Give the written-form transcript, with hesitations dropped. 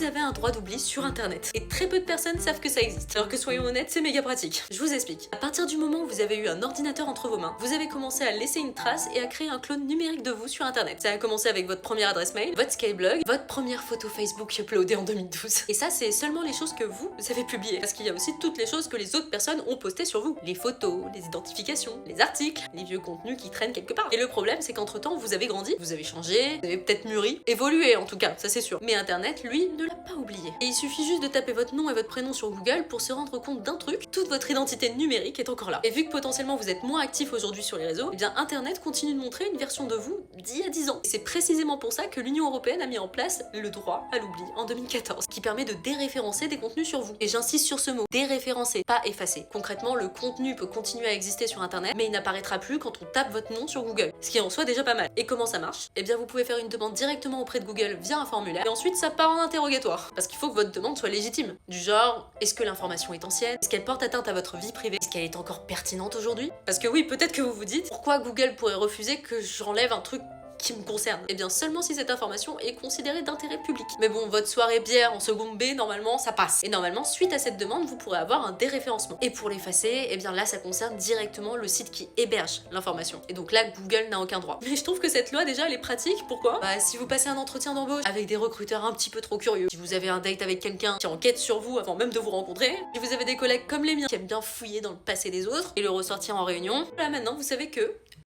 vous avez un droit d'oubli sur internet. Et très peu de personnes savent que ça existe. Alors que soyons honnêtes, c'est méga pratique. Je vous explique. À partir du moment où vous avez eu un ordinateur entre vos mains, vous avez commencé à laisser une trace et à créer un clone numérique de vous sur internet. Ça a commencé avec votre première adresse mail, votre Skyblog, votre première photo Facebook uploadée en 2012. Et ça, c'est seulement les choses que vous avez publiées. Parce qu'il y a aussi toutes les choses que les autres personnes ont postées sur vous. Les photos, les identifications, les articles, les vieux contenus qui traînent quelque part. Et le problème, c'est qu'entre temps, vous avez grandi, vous avez changé, vous avez peut-être mûri, évolué en tout cas, ça c'est sûr. Mais internet, lui, ne l'a pas oublié. Et il suffit juste de taper votre nom et votre prénom sur Google pour se rendre compte d'un truc, toute votre identité numérique est encore là. Et vu que potentiellement vous êtes moins actif aujourd'hui sur les réseaux, eh bien internet continue de montrer une version de vous d'il y a 10 ans. Et c'est précisément pour ça que l'Union Européenne a mis en place le droit à l'oubli en 2014, qui permet de déréférencer des contenus sur vous. Et j'insiste sur ce mot, déréférencer, pas effacer. Concrètement, le contenu peut continuer à exister sur internet, mais il n'apparaîtra plus quand on tape votre nom sur Google, ce qui en soit déjà pas mal. Et comment ça marche? Eh bien vous pouvez faire une demande directement auprès de Google via un formulaire, et ensuite ça part en interrogatoire, parce qu'il faut que votre demande soit légitime. Du genre, est-ce que l'information est ancienne? Est-ce qu'elle porte atteinte à votre vie privée? Est-ce qu'elle est encore pertinente aujourd'hui? Parce que oui, peut-être que vous vous dites, pourquoi Google pourrait refuser que j'enlève un truc qui me concerne? Eh bien seulement si cette information est considérée d'intérêt public. Mais bon, votre soirée bière en seconde B, normalement ça passe. Et normalement, suite à cette demande, vous pourrez avoir un déréférencement. Et pour l'effacer, eh bien là ça concerne directement le site qui héberge l'information. Et donc là, Google n'a aucun droit. Mais je trouve que cette loi déjà elle est pratique, pourquoi? Bah si vous passez un entretien d'embauche avec des recruteurs un petit peu trop curieux, si vous avez un date avec quelqu'un qui enquête sur vous avant même de vous rencontrer, si vous avez des collègues comme les miens qui aiment bien fouiller dans le passé des autres et le ressortir en réunion, là maintenant vous savez que